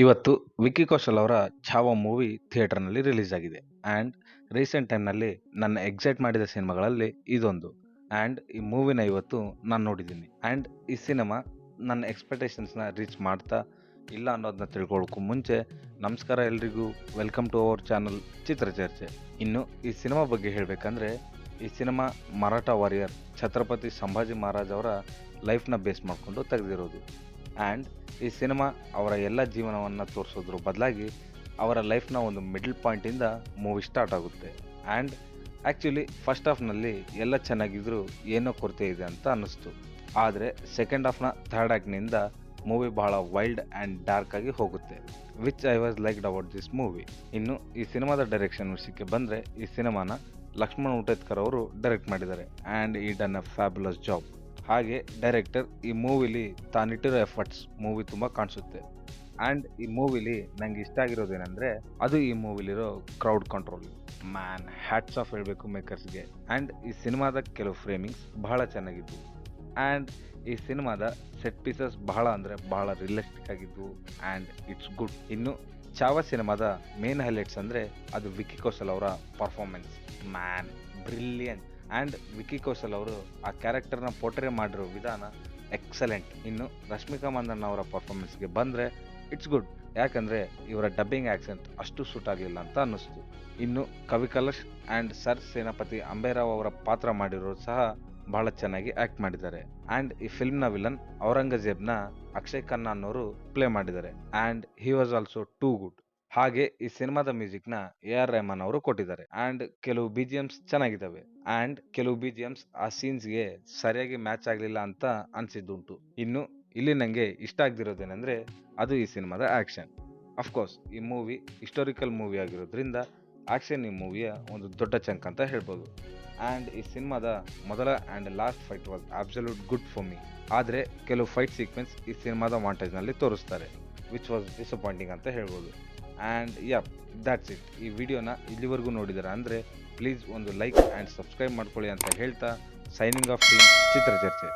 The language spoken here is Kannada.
ಇವತ್ತು ವಿಕ್ಕಿ ಕೌಶಲ್ ಅವರ ಛಾವಾ ಮೂವಿ ಥಿಯೇಟರ್ನಲ್ಲಿ ರಿಲೀಸ್ ಆಗಿದೆ. ಆ್ಯಂಡ್ ರೀಸೆಂಟ್ ಟೈಮ್ನಲ್ಲಿ ನನ್ನ ಎಕ್ಸೈಟ್ ಮಾಡಿದ ಸಿನಿಮಾಗಳಲ್ಲಿ ಇದೊಂದು. ಆ್ಯಂಡ್ ಈ ಮೂವಿನ ಇವತ್ತು ನಾನು ನೋಡಿದ್ದೀನಿ. ಆ್ಯಂಡ್ ಈ ಸಿನಿಮಾ ನನ್ನ ಎಕ್ಸ್ಪೆಕ್ಟೇಷನ್ಸ್ನ ರೀಚ್ ಮಾಡ್ತಾ ಇಲ್ಲ ಅನ್ನೋದನ್ನ ತಿಳ್ಕೊಳ್ಳೋಕ್ಕೂ ಮುಂಚೆ ನಮಸ್ಕಾರ ಎಲ್ರಿಗೂ, ವೆಲ್ಕಮ್ ಟು ಅವರ್ ಚಾನಲ್ ಚಿತ್ರಚರ್ಚೆ. ಇನ್ನು ಈ ಸಿನಿಮಾ ಬಗ್ಗೆ ಹೇಳಬೇಕಂದ್ರೆ, ಈ ಸಿನಿಮಾ ಮರಾಠ ವಾರಿಯರ್ ಛತ್ರಪತಿ ಸಂಭಾಜಿ ಮಹಾರಾಜ್ ಅವರ ಲೈಫ್ನ ಬೇಸ್ ಮಾಡಿಕೊಂಡು ತೆಗೆದಿರೋದು. ಆ್ಯಂಡ್ ಈ ಸಿನಿಮಾ ಅವರ ಎಲ್ಲ ಜೀವನವನ್ನು ತೋರಿಸೋದ್ರ ಬದಲಾಗಿ ಅವರ ಲೈಫ್ನ ಒಂದು ಮಿಡಲ್ ಪಾಯಿಂಟಿಂದ ಮೂವಿ ಸ್ಟಾರ್ಟ್ ಆಗುತ್ತೆ. ಆ್ಯಂಡ್ ಆ್ಯಕ್ಚುಲಿ ಫಸ್ಟ್ ಹಾಫ್ನಲ್ಲಿ ಎಲ್ಲ ಚೆನ್ನಾಗಿದ್ರೂ ಏನೋ ಕೊರತೆ ಇದೆ ಅಂತ ಅನ್ನಿಸ್ತು. ಆದರೆ ಸೆಕೆಂಡ್ ಹಾಫ್ನ ಥರ್ಡ್ ಆ್ಯಕ್ಟ್ನಿಂದ ಮೂವಿ ಬಹಳ ವೈಲ್ಡ್ ಆ್ಯಂಡ್ ಡಾರ್ಕ್ ಆಗಿ ಹೋಗುತ್ತೆ, which I was liked about this movie. ಇನ್ನು ಈ ಸಿನಿಮಾದ ಡೈರೆಕ್ಷನ್ ವಿಷಯಕ್ಕೆ ಬಂದರೆ, ಈ ಸಿನಿಮಾನ ಲಕ್ಷ್ಮಣ್ ಉಟೇದ್ಕರ್ ಅವರು ಡೈರೆಕ್ಟ್ ಮಾಡಿದ್ದಾರೆ. ಆ್ಯಂಡ್ ಈ ಡನ್ ಅ ಫ್ಯಾಬುಲಸ್ ಜಾಬ್. ಹಾಗೆ ಡೈರೆಕ್ಟರ್ ಈ ಮೂವಿಲಿ ತಾನಿಟ್ಟಿರೋ ಎಫರ್ಟ್ಸ್ ಮೂವಿ ತುಂಬ ಕಾಣಿಸುತ್ತೆ. ಆ್ಯಂಡ್ ಈ ಮೂವಿಲಿ ನಂಗೆ ಇಷ್ಟ ಆಗಿರೋದೇನೆಂದರೆ, ಅದು ಈ ಮೂವಿಲಿರೋ crowd control. Man, hats off ಹೇಳಬೇಕು ಮೇಕರ್ಸ್ಗೆ. ಆ್ಯಂಡ್ ಈ ಸಿನಿಮಾದ ಕೆಲವು ಫ್ರೇಮಿಂಗ್ಸ್ ಬಹಳ ಚೆನ್ನಾಗಿದ್ವು. ಆ್ಯಂಡ್ ಈ ಸಿನಿಮಾದ ಸೆಟ್ ಪೀಸಸ್ ಬಹಳ ಅಂದರೆ ಬಹಳ ರಿಯಲಿಸ್ಟಿಕ್ ಆಗಿದ್ವು. And it's good. ಇನ್ನು ಛಾವಾ ಸಿನಿಮಾದ ಮೇನ್ ಹೈಲೈಟ್ಸ್ ಅಂದರೆ ಅದು ವಿಕ್ಕಿ ಕೌಶಲ್ ಅವರ performance. Man, brilliant. And Vicky Kaushal ಅವರು ಆ ಕ್ಯಾರೆಕ್ಟರ್ನ ಪೋರ್ಟ್ರೇ ಮಾಡಿರೋ ವಿಧಾನ ಎಕ್ಸಲೆಂಟ್. ಇನ್ನು ರಶ್ಮಿಕಾ ಮಂದಣ್ಣ ಅವರ ಪರ್ಫಾರ್ಮೆನ್ಸ್ಗೆ ಬಂದರೆ ಇಟ್ಸ್ ಗುಡ್, ಯಾಕಂದರೆ ಇವರ ಡಬ್ಬಿಂಗ್ ಆ್ಯಕ್ಸೆಂಟ್ ಅಷ್ಟು ಸೂಟ್ ಆಗಲಿಲ್ಲ ಅಂತ ಅನ್ನಿಸ್ತು. ಇನ್ನು ಕವಿ ಕಲಶ್ ಆ್ಯಂಡ್ ಸರ್ ಸೇನಾಪತಿ ಅಂಬೇರಾವ್ ಅವರ ಪಾತ್ರ ಮಾಡಿರೋರು ಸಹ ಬಹಳ ಚೆನ್ನಾಗಿ ಆ್ಯಕ್ಟ್ ಮಾಡಿದ್ದಾರೆ. ಆ್ಯಂಡ್ ಈ ಫಿಲ್ಮ್ನ ವಿಲನ್ ಔರಂಗಜೇಬ್ನ ಅಕ್ಷಯ್ ಖನ್ನಾ ಅನ್ನೋರು ಪ್ಲೇ ಮಾಡಿದ್ದಾರೆ. And he was also too good. ಹಾಗೆ ಈ ಸಿನಿಮಾದ ಮ್ಯೂಸಿಕ್ನ AR ರೆಹಮಾನ್ ಅವರು ಕೊಟ್ಟಿದ್ದಾರೆ. ಆ್ಯಂಡ್ ಕೆಲವು BGMs ಚೆನ್ನಾಗಿದ್ದಾವೆ. ಆ್ಯಂಡ್ ಕೆಲವು BGMs ಆ ಸೀನ್ಸ್ಗೆ ಸರಿಯಾಗಿ ಮ್ಯಾಚ್ ಆಗಲಿಲ್ಲ ಅಂತ ಅನಿಸಿದ್ದುಂಟು. ಇನ್ನು ಇಲ್ಲಿ ನನಗೆ ಇಷ್ಟ ಆಗದಿರೋದೇನೆಂದರೆ, ಅದು ಈ ಸಿನಿಮಾದ ಆ್ಯಕ್ಷನ್. ಅಫ್ಕೋರ್ಸ್ ಈ ಮೂವಿ ಹಿಸ್ಟೋರಿಕಲ್ ಮೂವಿ ಆಗಿರೋದ್ರಿಂದ ಆ್ಯಕ್ಷನ್ ಈ ಮೂವಿಯ ಒಂದು ದೊಡ್ಡ ಚಂಕ್ ಅಂತ ಹೇಳ್ಬೋದು. ಆ್ಯಂಡ್ ಈ ಸಿನಿಮಾದ ಮೊದಲ and last fight was absolute good for me. ಆದರೆ ಕೆಲವು ಫೈಟ್ ಸೀಕ್ವೆನ್ಸ್ ಈ ಸಿನಿಮಾದ ಮಾಂಟೇಜ್ನಲ್ಲಿ ತೋರಿಸ್ತಾರೆ, ವಿಚ್ ವಾಸ್ ಡಿಸಪಾಯಿಂಟಿಂಗ್ ಅಂತ ಹೇಳ್ಬೋದು. And that's it. ಈ ವಿಡಿಯೋನ ಇಲ್ಲಿವರೆಗೂ ನೋಡಿದಾರೆ ಅಂದರೆ ಪ್ಲೀಸ್ ಒಂದು ಲೈಕ್ ಆ್ಯಂಡ್ ಸಬ್ಸ್ಕ್ರೈಬ್ ಮಾಡ್ಕೊಳ್ಳಿ ಅಂತ ಹೇಳ್ತಾ, ಸೈನಿಂಗ್ ಆಫ್ ಟೀಮ್ ಚಿತ್ರಚರ್ಚೆ.